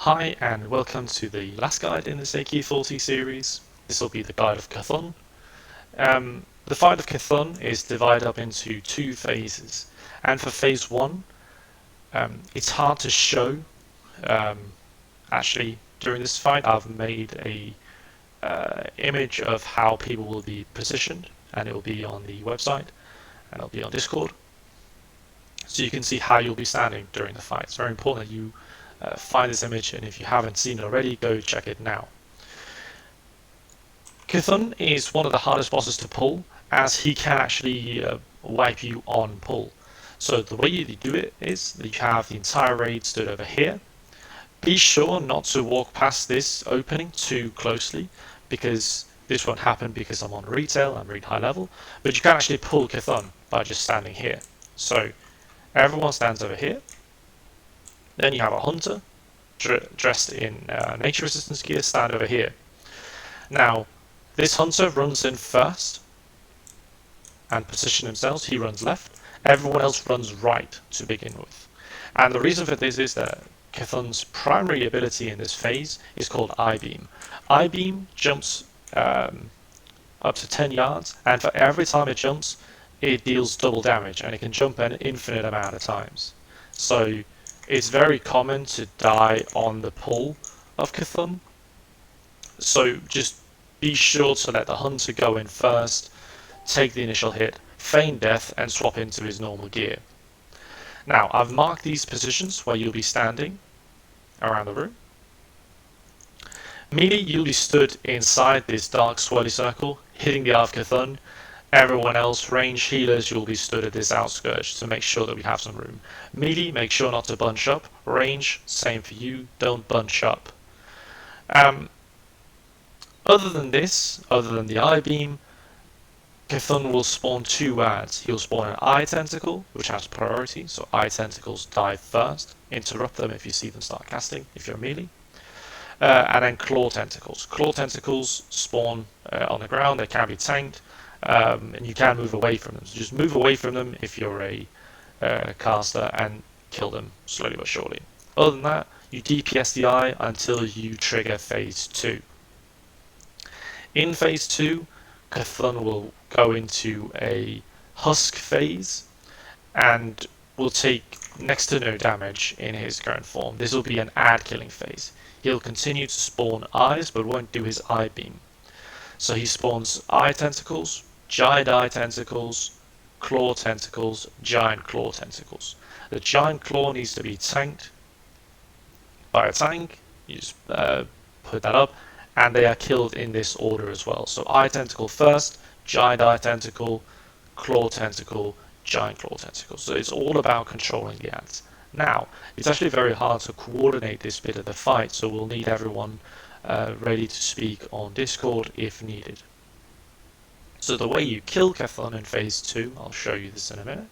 Hi and welcome to the last guide in this AQ40 series. This will be the Guide of C'thun. The fight of C'thun is divided up into two phases, and for phase one, it's hard to show. Actually, during this fight, I've made a image of how people will be positioned, and it will be on the website, and it'll be on Discord, so you can see how you'll be standing during the fight. It's very important that you find this image, and if you haven't seen it already, go check it now. C'thun is one of the hardest bosses to pull, as he can actually wipe you on pull. So the way you do it is that you have the entire raid stood over here. Be sure not to walk past this opening too closely, because this won't happen because I'm on retail, I'm really high level, but you can actually pull C'thun by just standing here. So everyone stands over here. Then you have a hunter dressed in nature resistance gear stand over here. Now, this hunter runs in first and position himself. He runs left. Everyone else runs right to begin with. And the reason for this is that C'thun's primary ability in this phase is called I-beam. I-beam jumps up to 10 yards, and for every time it jumps, it deals double damage, and it can jump an infinite amount of times. So it's very common to die on the pull of C'thun, so just be sure to let the hunter go in first, take the initial hit, feign death, and swap into his normal gear. Now, I've marked these positions where you'll be standing around the room. Melee, you'll be stood inside this dark swirly circle, hitting the Eye of C'thun. Everyone else, range healers, you'll be stood at this outskirts to make sure that we have some room. Melee, make sure not to bunch up. Range, same for you, don't bunch up. Other than this, other than the I-beam, C'thun will spawn two ads. He'll spawn an eye tentacle, which has priority, so eye tentacles die first. Interrupt them if you see them start casting, if you're melee. And then claw tentacles. Claw tentacles spawn on the ground, they can be tanked. And you can move away from them. So just move away from them if you're a caster and kill them slowly but surely. Other than that, you DPS the eye until you trigger phase 2. In phase 2, C'thun will go into a husk phase and will take next to no damage in his current form. This will be an ad killing phase. He'll continue to spawn eyes but won't do his eye beam. So he spawns eye tentacles, giant eye tentacles, claw tentacles, giant claw tentacles. The giant claw needs to be tanked by a tank. You just put that up, and they are killed in this order as well. So eye tentacle first, giant eye tentacle, claw tentacle, giant claw tentacle. So it's all about controlling the ads. Now, it's actually very hard to coordinate this bit of the fight, so we'll need everyone ready to speak on Discord if needed. So the way you kill C'thun in phase 2, I'll show you this in a minute,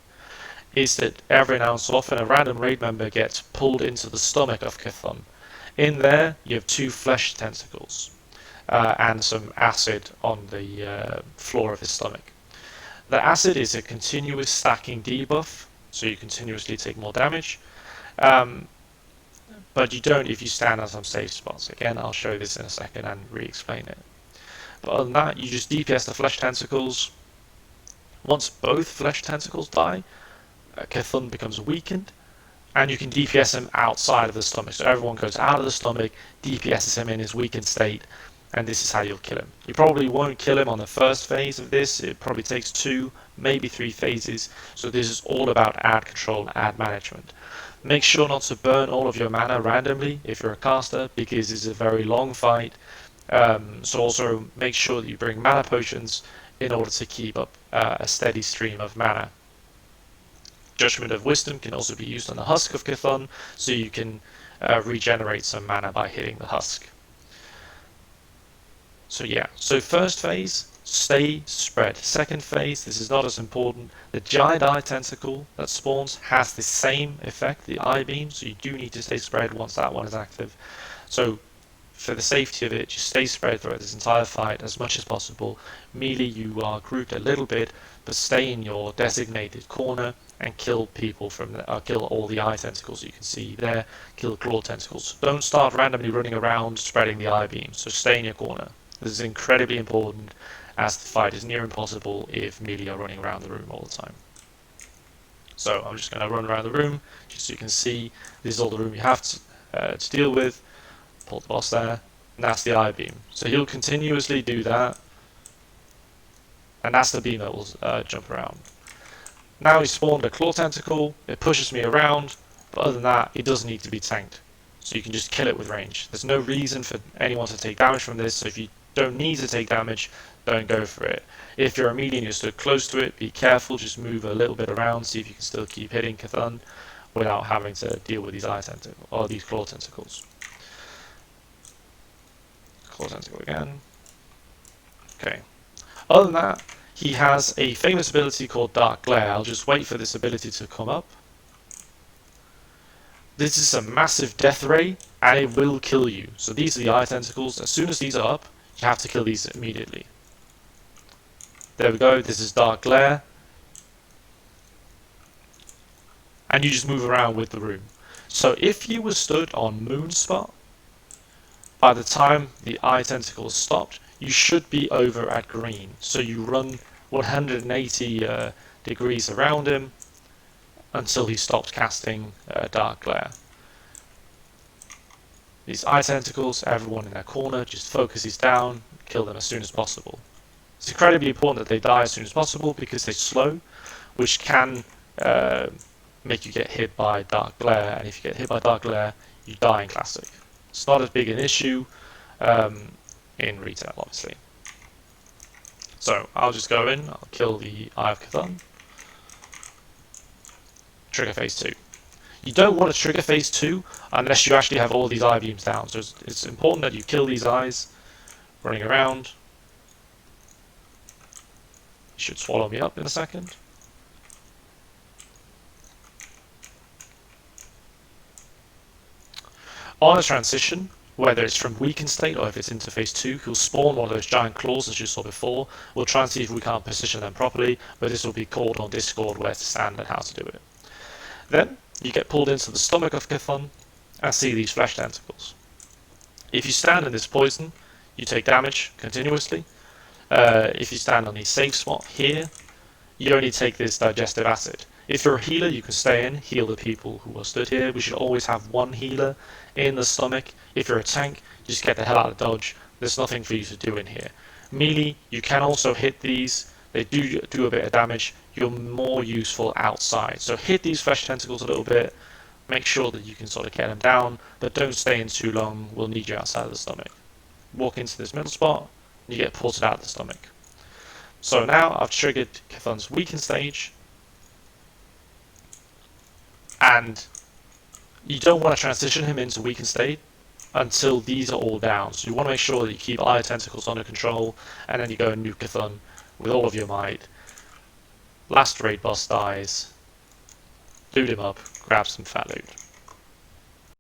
is that every now and so often a random raid member gets pulled into the stomach of C'thun. In there you have two flesh tentacles and some acid on the floor of his stomach. The acid is a continuous stacking debuff, so you continuously take more damage. But you don't if you stand on some safe spots. Again, I'll show this in a second and re-explain it. But other than that, you just DPS the flesh tentacles. Once both flesh tentacles die, C'thun becomes weakened, and you can DPS him outside of the stomach. So everyone goes out of the stomach, DPSs him in his weakened state, and this is how you'll kill him. You probably won't kill him on the first phase of this. It probably takes 2, maybe 3 phases. So this is all about ad control and ad management. Make sure not to burn all of your mana randomly if you're a caster, because it's a very long fight. So also make sure that you bring mana potions in order to keep up a steady stream of mana. Judgment of Wisdom can also be used on the husk of C'thun, so you can regenerate some mana by hitting the husk. So yeah, so first phase, stay spread. Second phase, this is not as important. The giant eye tentacle that spawns has the same effect, the eye beam, so you do need to stay spread once that one is active. So for the safety of it, just stay spread throughout this entire fight as much as possible. Melee, you are grouped a little bit, but stay in your designated corner and kill people from kill all the eye tentacles you can see there, kill the claw tentacles. Don't start randomly running around spreading the eye beam, so stay in your corner. This is incredibly important as the fight is near impossible if melee are running around the room all the time. So I'm just going to run around the room just so you can see this is all the room you have to deal with. Pull the boss there, and that's the eye beam. So he'll continuously do that, and that's the beam that will jump around. Now he spawned a claw tentacle, it pushes me around, but other than that, it doesn't need to be tanked. So you can just kill it with range. There's no reason for anyone to take damage from this, so if you don't need to take damage, don't go for it. If you're a melee and you're stood close to it, be careful, just move a little bit around, see if you can still keep hitting C'thun without having to deal with these eye tentacles, or these claw tentacles. Claw tentacle again. Okay. Other than that, he has a famous ability called Dark Glare. I'll just wait for this ability to come up. This is a massive death ray, and it will kill you. So these are the eye tentacles. As soon as these are up, you have to kill these immediately. There we go, this is Dark Glare. And you just move around with the room. So if you were stood on Moonspot, by the time the eye tentacles stopped, you should be over at green. So you run 180 degrees around him until he stops casting Dark Glare. These eye tentacles, everyone in their corner, just focuses down, kill them as soon as possible. It's incredibly important that they die as soon as possible because they slow, which can make you get hit by Dark Glare, and if you get hit by Dark Glare, you die in Classic. It's not as big an issue in Retail, obviously. So I'll just go in, I'll kill the Eye of C'thun. Trigger phase 2. You don't want to trigger phase 2 unless you actually have all these eye beams down. So it's important that you kill these eyes running around. You should swallow me up in a second. On a transition, whether it's from weakened state or if it's into phase 2, he'll spawn one of those giant claws as you saw before. We'll try and see if we can't position them properly, but this will be called on Discord where to stand and how to do it. Then you get pulled into the stomach of C'thun and see these flesh tentacles. If you stand in this poison, you take damage continuously. If you stand on the safe spot here, you only take this digestive acid. If you're a healer, you can stay in, heal the people who are stood here. We should always have one healer in the stomach. If you're a tank, just get the hell out of dodge. There's nothing for you to do in here. Melee, you can also hit these. They do a bit of damage. You're more useful outside. So hit these flesh tentacles a little bit. Make sure that you can sort of get them down, but don't stay in too long. We'll need you outside of the stomach. Walk into this middle spot, and you get ported out of the stomach. So now I've triggered C'thun's weakened stage, and you don't want to transition him into weakened state until these are all down. So you want to make sure that you keep eye tentacles under control, and then you go and nuke C'thun with all of your might. Last raid boss dies, loot him up, grab some fat loot.